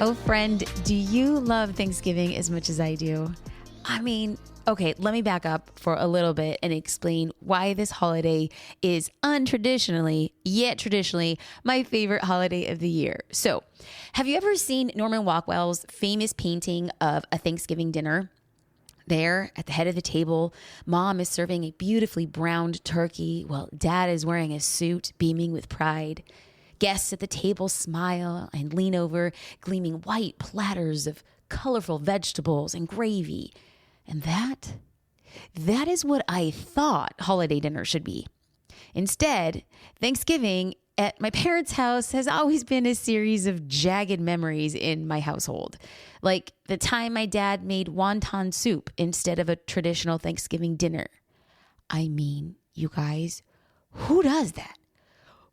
Oh, friend, do you love Thanksgiving as much as I do? I mean, okay, let me back up for a little bit and explain why this holiday is untraditionally, yet traditionally, my favorite holiday of the year. So, have you ever seen Norman Rockwell's famous painting of a Thanksgiving dinner? There at the head of the table, mom is serving a beautifully browned turkey while dad is wearing a suit, beaming with pride. Guests at the table smile and lean over, gleaming white platters of colorful vegetables and gravy. And that is what I thought holiday dinner should be. Instead, Thanksgiving at my parents' house has always been a series of jagged memories in my household. Like the time my dad made wonton soup instead of a traditional Thanksgiving dinner. I mean, you guys, who does that?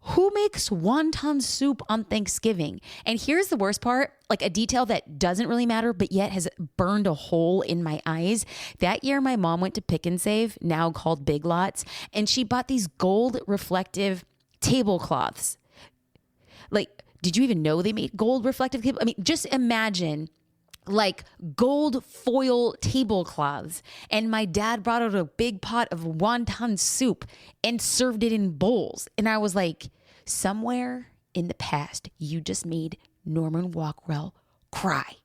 Who makes wonton soup on Thanksgiving? And here's the worst part, like a detail that doesn't really matter, but yet has burned a hole in my eyes. That year, my mom went to Pick and Save, now called Big Lots, and she bought these gold reflective tablecloths. Like, did you even know they made gold reflective table? I mean, just imagine like gold foil tablecloths. And my dad brought out a big pot of wonton soup and served it in bowls. And I was like, somewhere in the past, you just made Norman Rockwell cry.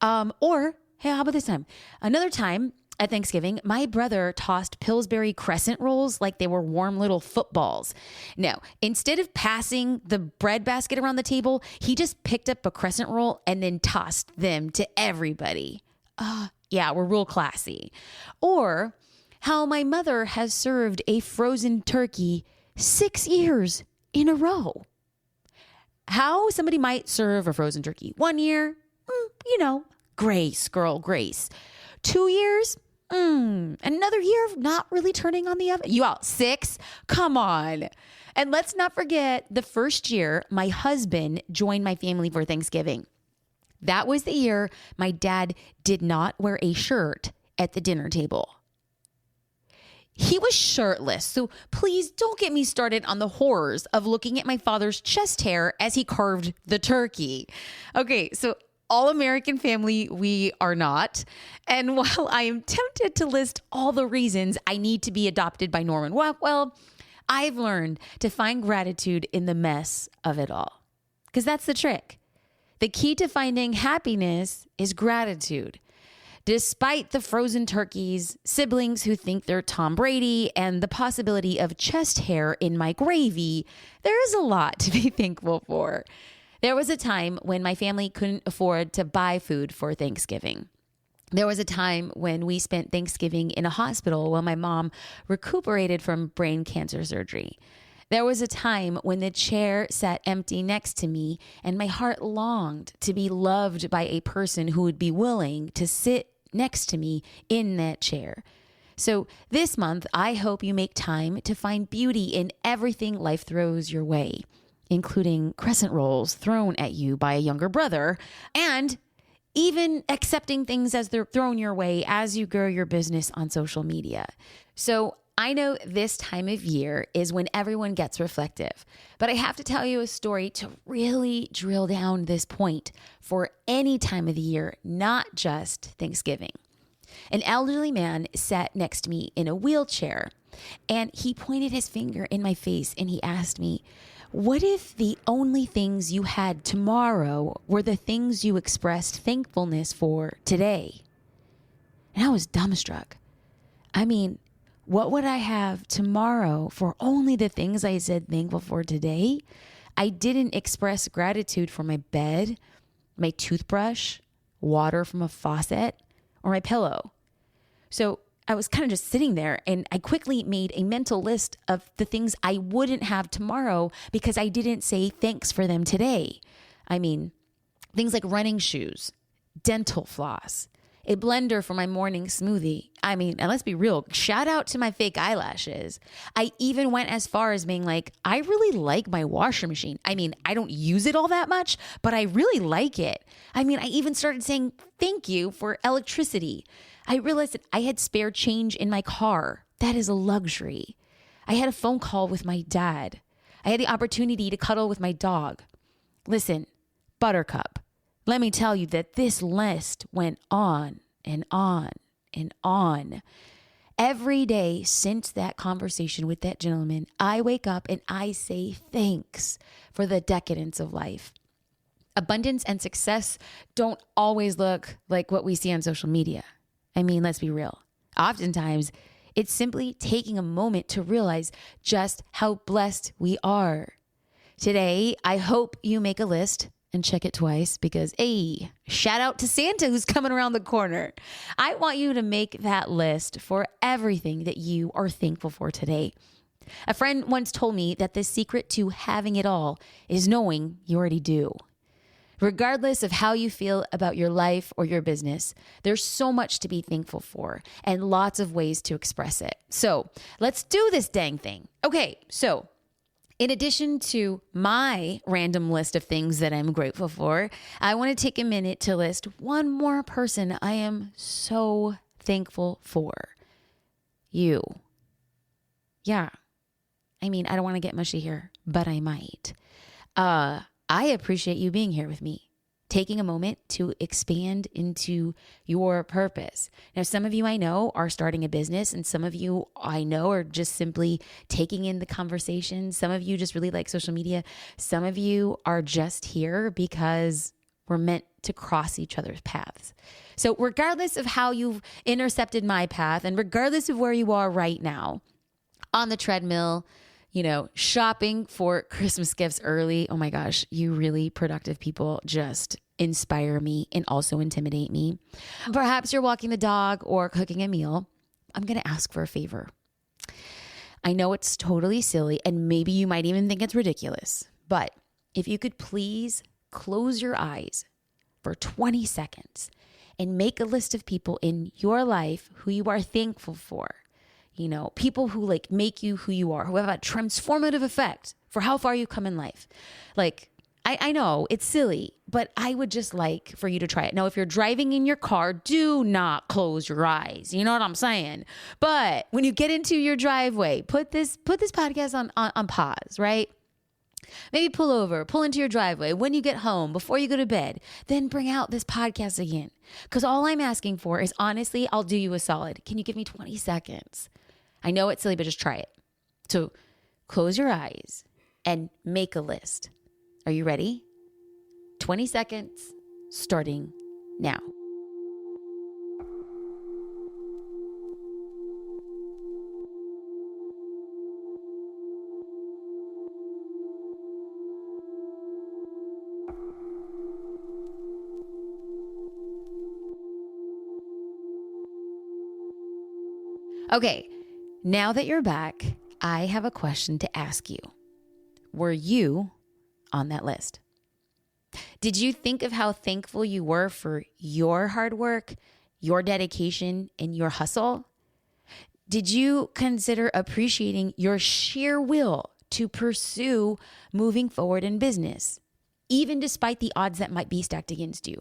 Or, hey, how about this time? Another time at Thanksgiving, my brother tossed Pillsbury crescent rolls like they were warm little footballs. No, instead of passing the bread basket around the table, he just picked up a crescent roll and then tossed them to everybody. Yeah, we're real classy. Or how my mother has served a frozen turkey 6 years in a row. How somebody might serve a frozen turkey 1 year, grace, girl, grace. 2 years, another year of not really turning on the oven. You out 6? Come on. And let's not forget the first year my husband joined my family for Thanksgiving. That was the year my dad did not wear a shirt at the dinner table. He was shirtless, so please don't get me started on the horrors of looking at my father's chest hair as he carved the turkey. Okay, so all American family, we are not. And while I am tempted to list all the reasons I need to be adopted by Norman Rockwell, I've learned to find gratitude in the mess of it all. Because that's the trick. The key to finding happiness is gratitude. Despite the frozen turkeys, siblings who think they're Tom Brady, and the possibility of chest hair in my gravy, there is a lot to be thankful for. There was a time when my family couldn't afford to buy food for Thanksgiving. There was a time when we spent Thanksgiving in a hospital while my mom recuperated from brain cancer surgery. There was a time when the chair sat empty next to me and my heart longed to be loved by a person who would be willing to sit next to me in that chair. So this month, I hope you make time to find beauty in everything life throws your way, including crescent rolls thrown at you by a younger brother, and even accepting things as they're thrown your way as you grow your business on social media. So I know this time of year is when everyone gets reflective, but I have to tell you a story to really drill down this point for any time of the year, not just Thanksgiving. An elderly man sat next to me in a wheelchair, and he pointed his finger in my face and he asked me, "What if the only things you had tomorrow were the things you expressed thankfulness for today?" And I was dumbstruck. I mean, what would I have tomorrow for only the things I said thankful for today? I didn't express gratitude for my bed, my toothbrush, water from a faucet, or my pillow. So I was kind of just sitting there, and I quickly made a mental list of the things I wouldn't have tomorrow because I didn't say thanks for them today. I mean, things like running shoes, dental floss, a blender for my morning smoothie. I mean, and let's be real, shout out to my fake eyelashes. I even went as far as being like, I really like my washer machine. I mean, I don't use it all that much, but I really like it. I mean, I even started saying thank you for electricity. I realized that I had spare change in my car. That is a luxury. I had a phone call with my dad. I had the opportunity to cuddle with my dog. Listen, Buttercup, let me tell you that this list went on and on and on. Every day since that conversation with that gentleman, I wake up and I say thanks for the decadence of life. Abundance and success don't always look like what we see on social media. I mean, let's be real. Oftentimes, it's simply taking a moment to realize just how blessed we are. Today, I hope you make a list and check it twice because, hey, shout out to Santa who's coming around the corner. I want you to make that list for everything that you are thankful for today. A friend once told me that the secret to having it all is knowing you already do. Regardless of how you feel about your life or your business, there's so much to be thankful for and lots of ways to express it. So let's do this dang thing. Okay, so in addition to my random list of things that I'm grateful for, I want to take a minute to list one more person I am so thankful for. You. Yeah. I mean, I don't want to get mushy here, but I might. I appreciate you being here with me, taking a moment to expand into your purpose. Now, some of you I know are starting a business, and some of you I know are just simply taking in the conversation. Some of you just really like social media. Some of you are just here because we're meant to cross each other's paths. So regardless of how you've intercepted my path, and regardless of where you are right now, on the treadmill, shopping for Christmas gifts early. Oh my gosh, you really productive people just inspire me and also intimidate me. Perhaps you're walking the dog or cooking a meal. I'm going to ask for a favor. I know it's totally silly and maybe you might even think it's ridiculous, but if you could please close your eyes for 20 seconds and make a list of people in your life who you are thankful for. People who make you who you are, who have a transformative effect for how far you come in life. I know it's silly, but I would just like for you to try it. Now, if you're driving in your car, do not close your eyes. You know what I'm saying? But when you get into your driveway, put this podcast on pause, right? Maybe pull into your driveway when you get home, before you go to bed, then bring out this podcast again. Because all I'm asking for is, honestly, I'll do you a solid. Can you give me 20 seconds? I know it's silly, but just try it. So close your eyes and make a list. Are you ready? 20 seconds starting now. Okay, now that you're back, I have a question to ask you. Were you on that list? Did you think of how thankful you were for your hard work, your dedication, and your hustle? Did you consider appreciating your sheer will to pursue moving forward in business, even despite the odds that might be stacked against you?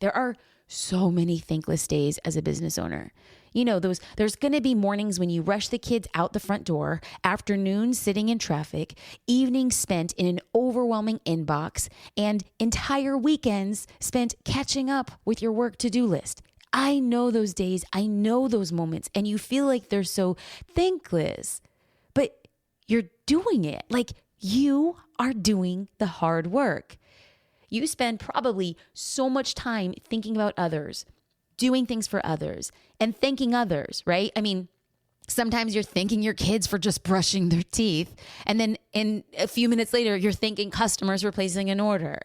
There are so many thankless days as a business owner. There's going to be mornings when you rush the kids out the front door, afternoons sitting in traffic, evenings spent in an overwhelming inbox, and entire weekends spent catching up with your work to-do list. I know those days. I know those moments, and you feel like they're so thankless, but you're doing it. You are doing the hard work. You spend probably so much time thinking about others, doing things for others, and thanking others, right? I mean, sometimes you're thanking your kids for just brushing their teeth, and then in a few minutes later, you're thanking customers for placing an order.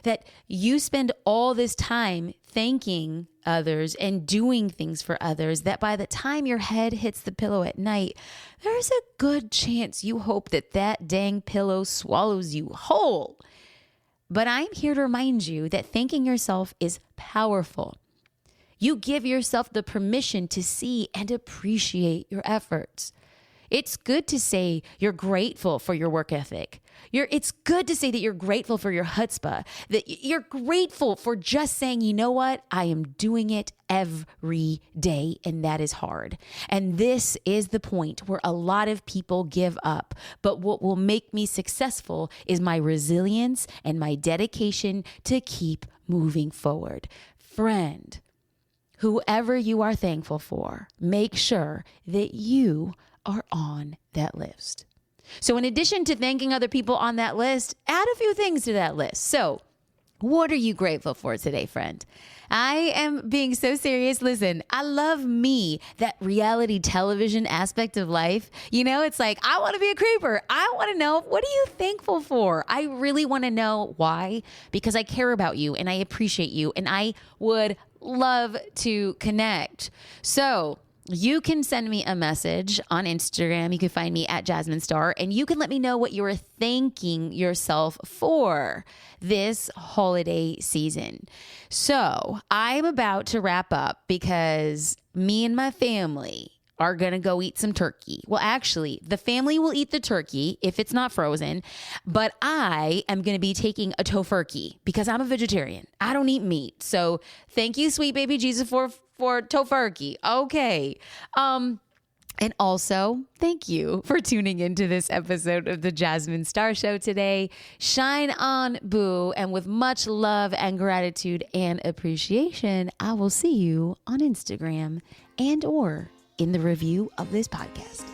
That you spend all this time thanking others and doing things for others, that by the time your head hits the pillow at night, there's a good chance you hope that dang pillow swallows you whole. But I'm here to remind you that thanking yourself is powerful. You give yourself the permission to see and appreciate your efforts. It's good to say you're grateful for your work ethic. It's good to say that you're grateful for your chutzpah, that you're grateful for just saying, you know what? I am doing it every day, and that is hard. And this is the point where a lot of people give up. But what will make me successful is my resilience and my dedication to keep moving forward. Friend, whoever you are thankful for, make sure that you are on that list. So in addition to thanking other people on that list, add a few things to that list. So what are you grateful for today, friend? I am being so serious. Listen, I love me, that reality television aspect of life. You know, it's like, I want to be a creeper. I want to know, what are you thankful for? I really want to know why, because I care about you and I appreciate you and I would love to connect. So you can send me a message on Instagram. You can find me at Jasmine Star, and you can let me know what you are thanking yourself for this holiday season. So I'm about to wrap up because me and my family are going to go eat some turkey. Well, actually, the family will eat the turkey if it's not frozen, but I am going to be taking a tofurkey because I'm a vegetarian. I don't eat meat. So thank you, sweet baby Jesus, for tofurkey. Okay. And also, thank you for tuning into this episode of the Jasmine Star Show today. Shine on, boo. And with much love and gratitude and appreciation, I will see you on Instagram and or in the review of this podcast.